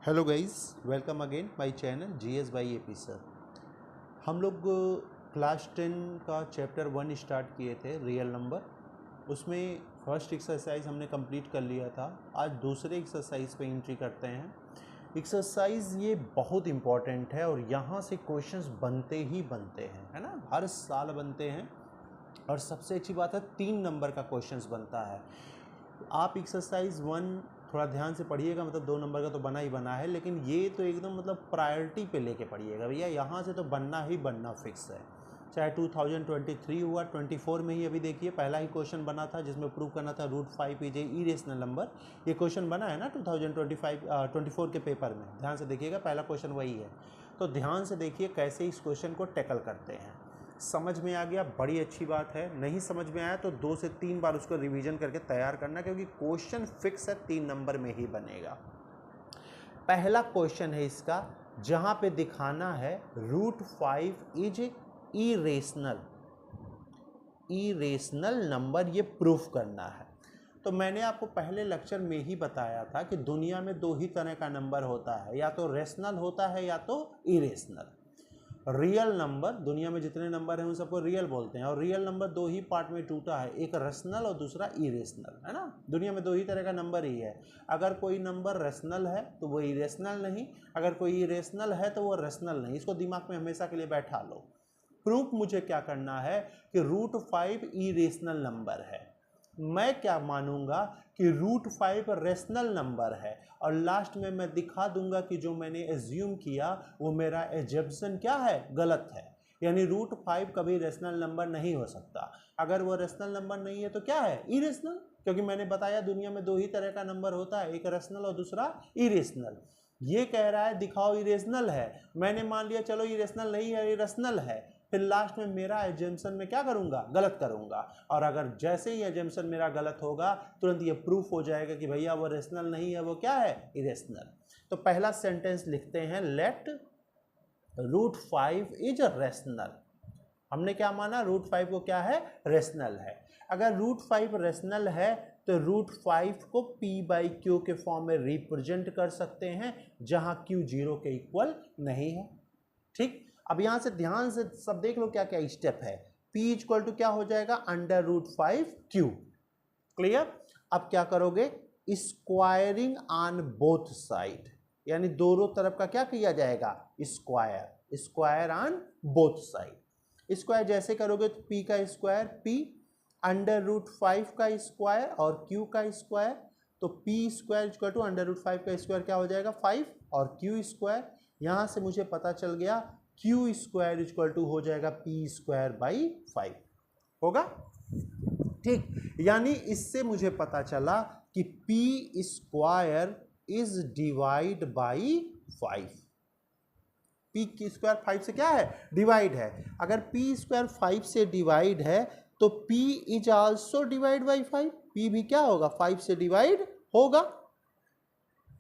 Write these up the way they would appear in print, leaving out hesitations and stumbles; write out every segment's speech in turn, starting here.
Hello guys, welcome again my channel GS by AP sir. हम लोग class 10 का chapter 1 start किए थे, रियल नंबर। उसमें फर्स्ट एक्सरसाइज हमने कंप्लीट कर लिया था। आज दूसरे एक्सरसाइज पे एंट्री करते हैं। एक्सरसाइज ये बहुत इम्पॉर्टेंट है और यहाँ से क्वेश्चंस बनते ही बनते हैं, है ना। हर साल बनते हैं और सबसे अच्छी बात है 3 नंबर का क्वेश्चंस बनता है। आप एक्सरसाइज 1 थोड़ा ध्यान से पढ़िएगा, मतलब 2 नंबर का तो बना ही बना है, लेकिन ये तो एकदम मतलब प्रायोरिटी पे लेके पढ़िएगा भैया। यहाँ से तो बनना ही बनना फिक्स है, चाहे 2023 हुआ, 24 में ही अभी देखिए पहला ही क्वेश्चन बना था जिसमें प्रूव करना था √5 इज ए इरेशनल नंबर। ये क्वेश्चन बना है ना 2024 के पेपर में, ध्यान से देखिएगा, पहला क्वेश्चन वही है। तो ध्यान से देखिए कैसे इस क्वेश्चन को टैकल करते हैं। समझ में आ गया, बड़ी अच्छी बात है। नहीं समझ में आया तो 2 से 3 बार उसको रिवीजन करके तैयार करना, क्योंकि क्वेश्चन फिक्स है, 3 नंबर में ही बनेगा। पहला क्वेश्चन है इसका, जहां पे दिखाना है √5 इज इरेशनल नंबर, ये प्रूफ करना है। तो मैंने आपको पहले लेक्चर में ही बताया था कि दुनिया में 2 ही तरह का नंबर होता है, या तो रेशनल होता है या तो इरेशनल। रियल नंबर, दुनिया में जितने नंबर हैं उन सबको रियल बोलते हैं, और रियल नंबर 2 ही पार्ट में टूटा है, एक रेशनल और दूसरा इरेशनल, है ना। दुनिया में 2 ही तरह का नंबर ही है। अगर कोई नंबर रेशनल है तो वो इरेशनल नहीं, अगर कोई इरेशनल है तो वो रेशनल नहीं। इसको दिमाग में हमेशा के लिए बैठा लो। प्रूफ मुझे क्या करना है कि √5 इरेशनल नंबर है। मैं क्या मानूंगा कि √5 रेशनल नंबर है, और लास्ट में मैं दिखा दूंगा कि जो मैंने एज्यूम किया वो मेरा एजम्पशन क्या है, गलत है। यानी √5 कभी रेशनल नंबर नहीं हो सकता। अगर वो रेशनल नंबर नहीं है तो क्या है, इरेशनल, क्योंकि मैंने बताया दुनिया में 2 ही तरह का नंबर होता है, एक रेशनल और दूसरा इरेशनल। ये कह रहा है दिखाओ इरेशनल है, मैंने मान लिया चलो इरेशनल नहीं है, इरेशनल है। फिर लास्ट में मेरा एजम्पशन में क्या करूंगा, गलत करूंगा। और अगर जैसे ही एजम्पशन मेरा गलत होगा तुरंत ये प्रूफ हो जाएगा कि भैया वो रेशनल नहीं है, वो क्या है, इरेशनल। तो पहला सेंटेंस लिखते हैं, लेट √5 इज रेशनल। हमने क्या माना, √5 को क्या है, रेशनल है। अगर √5 रेशनल है तो √5 को p/q के फॉर्म में रिप्रेजेंट कर सकते हैं, जहां q 0 के इक्वल नहीं है। ठीक, अब यहां से ध्यान से सब देख लो क्या क्या स्टेप है। p इक्वल टू क्या हो जाएगा, √5q। क्लियर। अब क्या करोगे, स्क्वायरिंग ऑन बोथ साइड, यानी दोनों तरफ का क्या किया जाएगा, square on both side. Square जैसे करोगे तो p का स्क्वायर p, √5 का स्क्वायर और q का स्क्वायर, तो p स्क्वायर इक्वल टू √5 का स्क्वायर क्या हो जाएगा, 5, और q स्क्वायर, यहां से मुझे पता चल गया q स्क्वायर इक्वल टू हो जाएगा p²/5 होगा। ठीक, यानी इससे मुझे पता चला कि p square is divide by 5। p की स्क्वायर 5 से क्या है, डिवाइड है। अगर p स्क्वायर 5 से डिवाइड है तो p is also divide by 5, p भी क्या होगा, 5 से डिवाइड होगा।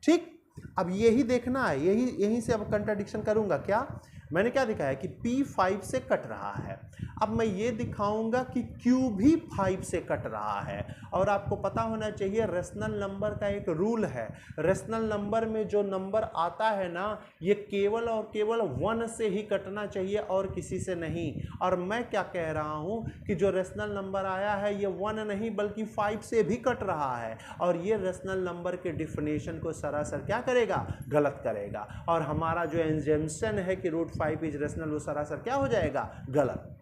ठीक, अब यही देखना है, यही से अब कंट्राडिक्शन करूंगा। क्या मैंने क्या दिखाया कि p 5 से कट रहा है, अब मैं ये दिखाऊंगा कि q भी 5 से कट रहा है। और आपको पता होना चाहिए रेशनल नंबर का एक रूल है, रेशनल नंबर में जो नंबर आता है ना, ये केवल और केवल 1 से ही कटना चाहिए और किसी से नहीं। और मैं क्या कह रहा हूं कि जो रेशनल नंबर आया है ये 1 नहीं बल्कि 5 से भी कट रहा है, और ये रेशनल नंबर के डिफिनेशन को सरासर क्या करेगा, गलत करेगा। और हमारा जो एजम्पशन है कि √5 इज रेशनल, वो सरासर क्या हो जाएगा, गलत।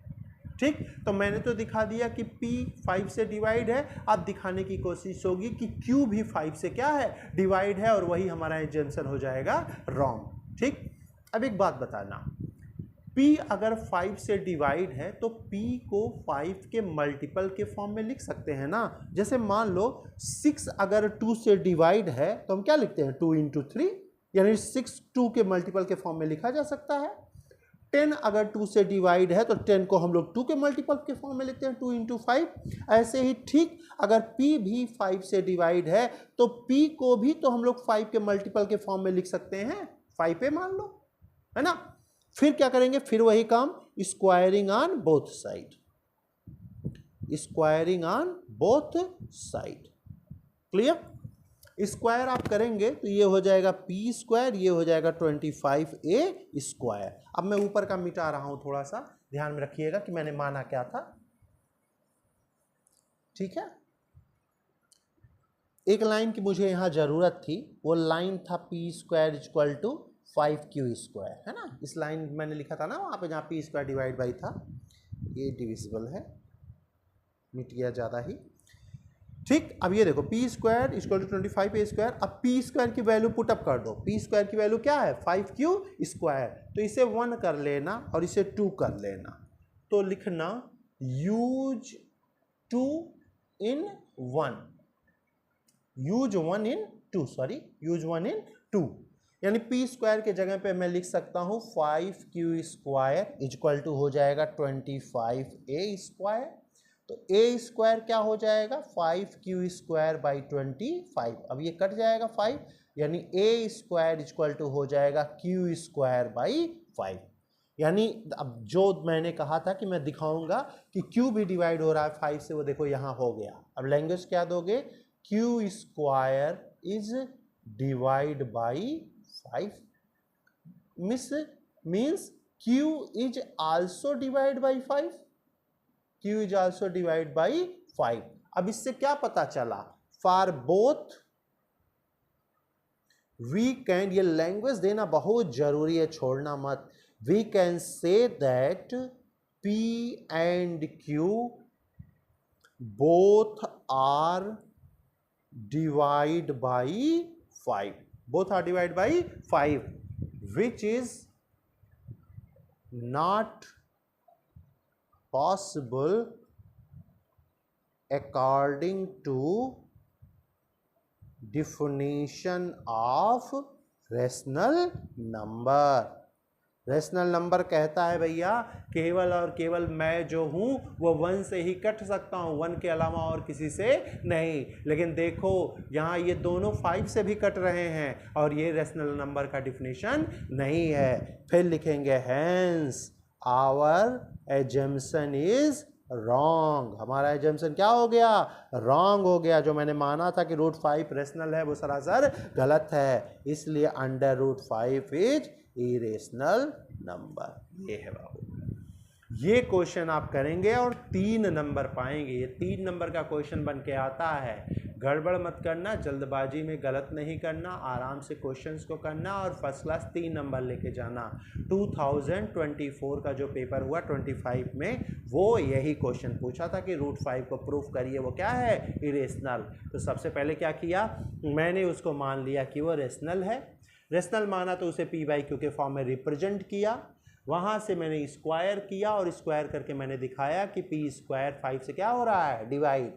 ठीक, तो मैंने तो दिखा दिया कि p 5 से डिवाइड है, अब दिखाने की कोशिश होगी कि q भी 5 से क्या है, डिवाइड है, और वही हमारा एजम्पशन हो जाएगा रॉन्ग। ठीक, अब एक बात बताना, p अगर 5 से डिवाइड है तो p को 5 के मल्टीपल के फॉर्म में लिख सकते हैं ना। जैसे मान लो 6 अगर 2 से डिवाइड है तो हम क्या लिखते हैं, 2 × 3, यानी 6 2 के मल्टीपल के फॉर्म में लिखा जा सकता है। 10 अगर 2 से डिवाइड है तो 10 को हम लोग 2 के मल्टीपल के फॉर्म में लिखते हैं, 2 × 5। ऐसे ही ठीक, अगर p भी 5 से डिवाइड है तो p को भी तो हम लोग 5 के मल्टीपल के फॉर्म में लिख सकते हैं, 5 पे मान लो, है ना। फिर क्या करेंगे, फिर वही काम, squaring on both side, squaring on both side. Clear. Square आप करेंगे तो ये हो जाएगा पी स्क्वायर, ये हो जाएगा 25a स्क्वायर। अब मैं ऊपर का मिटा रहा हूं, थोड़ा सा ध्यान में रखिएगा कि मैंने माना क्या था। ठीक है, एक लाइन की मुझे यहां जरूरत थी, वो लाइन था P square equal to 5q square, है ना। इस लाइन मैंने लिखा था ना वहां पे, जहां पी स्क्वायर डिवाइड बाई था, ये डिविजिबल है, मिट गया ज़्यादा ही। ठीक, अब ये देखो P square equal to 25a square. अब पी स्क्वायर की वैल्यू पुटअप कर दो। पी स्क्वायर की वैल्यू क्या है? 5q square. तो इसे 1 कर लेना और इसे 2 कर लेना, तो लिखना use 2 in 1, use 1 in 2, sorry use 1 in 2, यानी पी स्क्वायर के जगह पे मैं लिख सकता हूं 5q स्क्वायर इक्वल टू हो जाएगा 25a स्क्वायर। तो a स्क्वायर क्या हो जाएगा? 5q square by 25। अब ये कट जाएगा 5, यानी a स्क्वायर इक्वल टू हो जाएगा q स्क्वायर बाई 5। यानी अब जो मैंने कहा था कि मैं दिखाऊंगा कि q भी डिवाइड हो रहा है 5 से, वो देखो यहाँ हो गया। अब लैंग्वेज क्या दोगे? q square is divide by 5, means q is also divide by 5, q is also divide by 5। अब इससे क्या पता चला? फॉर बोथ वी कैन, ये लैंग्वेज देना बहुत जरूरी है, छोड़ना मत। We can say that p and q both are divide by 5, both are divide by 5, which is not possible according to definition of rational number। Rational number कहता है भैया केवल और केवल मैं जो हूं वो 1 से ही कट सकता हूं, 1 के अलावा और किसी से नहीं। लेकिन देखो यहाँ ये दोनों 5 से भी कट रहे हैं और ये रेशनल नंबर का डिफिनेशन नहीं है। फिर लिखेंगे hence our assumption is wrong. हमारा एजम्पशन क्या हो गया? रॉन्ग हो गया। जो मैंने माना था कि √5 रेशनल है वो सरासर गलत है, इसलिए अंडर √5 इज इरेशनल नंबर। ये है बाबू। ये क्वेश्चन आप करेंगे और 3 नंबर पाएंगे। ये 3 नंबर का क्वेश्चन बन के आता है। गड़बड़ मत करना, जल्दबाजी में गलत नहीं करना, आराम से क्वेश्चंस को करना और फर्स्ट क्लास 3 नंबर लेके जाना। 2024 का जो पेपर हुआ 25 में, वो यही क्वेश्चन पूछा था कि √5 को प्रूफ करिए वो क्या है? इरेशनल। तो सबसे पहले क्या किया, मैंने उसको मान लिया कि वो रेशनल है। रेशनल माना तो उसे p बाई क्यू के फॉर्म में रिप्रेजेंट किया, वहाँ से मैंने स्क्वायर किया और स्क्वायर करके मैंने दिखाया कि p स्क्वायर 5 से क्या हो रहा है? डिवाइड।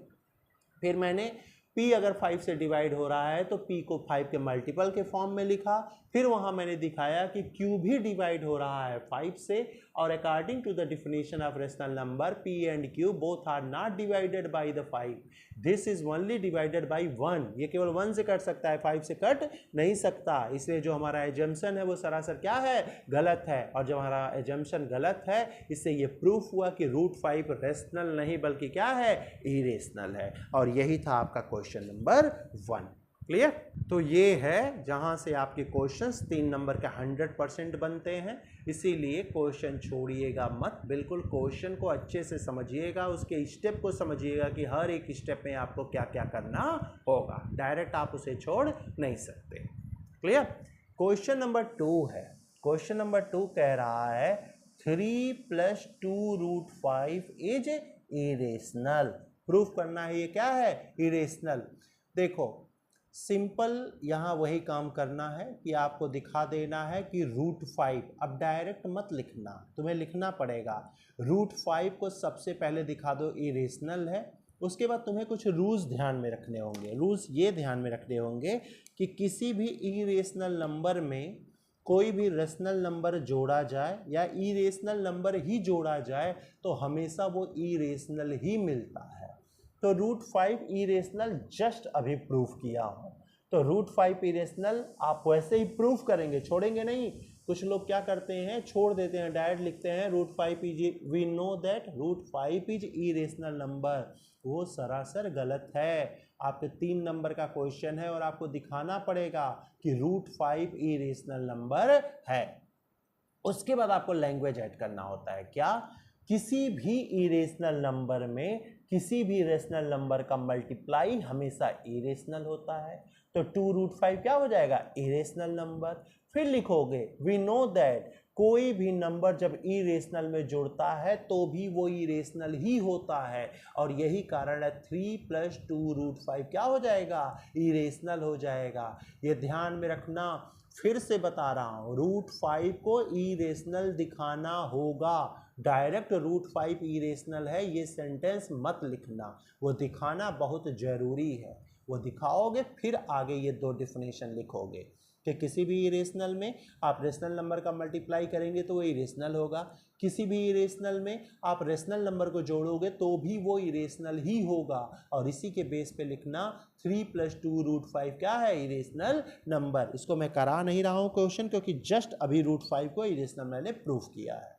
फिर मैंने p अगर 5 से डिवाइड हो रहा है तो p को 5 के मल्टीपल के फॉर्म में लिखा। फिर वहाँ मैंने दिखाया कि q भी डिवाइड हो रहा है 5 से, और according to the definition of rational number p and q both are not divided by the 5, this is only divided by 1। ये केवल 1 से कट सकता है, 5 से कट नहीं सकता। इसलिए जो हमारा एजम्पशन है वो सरासर क्या है? गलत है। और जब हमारा एजम्पशन गलत है, इससे ये प्रूफ हुआ कि √5 रेशनल नहीं बल्कि क्या है? इरेशनल है। और यही था आपका क्वेश्चन नंबर 1। क्लियर? तो ये है जहां से आपके क्वेश्चंस 3 नंबर के 100% बनते हैं। इसीलिए क्वेश्चन छोड़िएगा मत, बिल्कुल क्वेश्चन को अच्छे से समझिएगा, उसके स्टेप को समझिएगा कि हर एक स्टेप में आपको क्या क्या करना होगा। डायरेक्ट आप उसे छोड़ नहीं सकते। क्लियर? क्वेश्चन नंबर 2 है। क्वेश्चन नंबर 2 कह रहा है 3 + 2√5 इज इरेशनल। प्रूफ करना है ये क्या है? इरेशनल। देखो सिंपल यहाँ वही काम करना है कि आपको दिखा देना है कि √5, अब डायरेक्ट मत लिखना, तुम्हें लिखना पड़ेगा। √5 को सबसे पहले दिखा दो इरेशनल है। उसके बाद तुम्हें कुछ रूल्स ध्यान में रखने होंगे। रूल्स ये ध्यान में रखने होंगे कि किसी भी इरेशनल नंबर में कोई भी रेशनल नंबर जोड़ा जाए या इरेशनल नंबर ही जोड़ा जाए तो हमेशा वो इरेशनल ही मिलता है। तो √5 इरेशनल जस्ट अभी प्रूफ किया हूं, तो √5 इरेशनल आप वैसे ही प्रूफ करेंगे, छोड़ेंगे नहीं। कुछ लोग क्या करते हैं, छोड़ देते हैं, डायरेक्ट लिखते हैं √5 is, we know that √5 is irrational number. वो सरासर गलत है। आपके 3 नंबर का क्वेश्चन है और आपको दिखाना पड़ेगा कि √5 इरेशनल नंबर है। उसके बाद आपको लैंग्वेज ऐड करना होता है, क्या? किसी भी इरेशनल नंबर में किसी भी रेशनल नंबर का मल्टीप्लाई हमेशा इरेशनल होता है, तो 2√5 क्या हो जाएगा? Irrational number. फिर लिखोगे वी नो दैट कोई भी नंबर जब इरेशनल में जुड़ता है तो भी वो इरेशनल ही होता है, और यही कारण है 3 + 2√5 क्या हो जाएगा? इरेशनल हो जाएगा। ये ध्यान में रखना, फिर से बता रहा हूँ, √5 को इरेशनल दिखाना होगा। डायरेक्ट √5 इरेशनल है ये सेंटेंस मत लिखना, वो दिखाना बहुत जरूरी है। वो दिखाओगे फिर आगे ये 2 डिफिनेशन लिखोगे कि किसी भी इरेशनल में आप रेशनल नंबर का मल्टीप्लाई करेंगे तो वो इरेशनल होगा, किसी भी इरेशनल में आप रेशनल नंबर को जोड़ोगे तो भी वो इरेशनल ही होगा, और इसी के बेस पे लिखना 3 + 2√5 क्या है? Irrational number. इसको मैं करा नहीं रहा हूँ क्वेश्चन, क्योंकि जस्ट अभी √5 को इरेशनल मैंने प्रूफ किया है।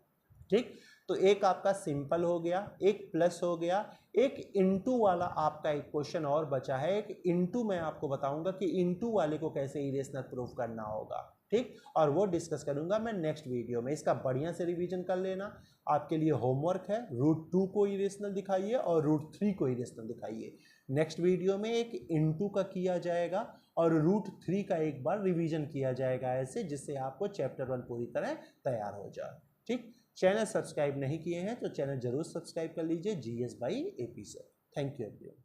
ठीक, तो एक आपका सिंपल हो गया, एक प्लस हो गया, एक इनटू वाला आपका एक क्वेश्चन और बचा है। एक इनटू मैं आपको बताऊंगा कि इनटू वाले को कैसे इरेशनल प्रूफ करना होगा, ठीक, और वो डिस्कस करूंगा मैं नेक्स्ट वीडियो में। इसका बढ़िया से रिवीजन कर लेना। आपके लिए होमवर्क है, √2 को इरेशनल दिखाइए और √3 को इरेशनल दिखाइए। नेक्स्ट वीडियो में एक इनटू का किया जाएगा और √3 का एक बार रिवीजन किया जाएगा ऐसे, जिससे आपको चैप्टर 1 पूरी तरह तैयार हो जाए। ठीक, चैनल सब्सक्राइब नहीं किए हैं तो चैनल जरूर सब्सक्राइब कर लीजिए, GS by AP sir. Thank you everyone.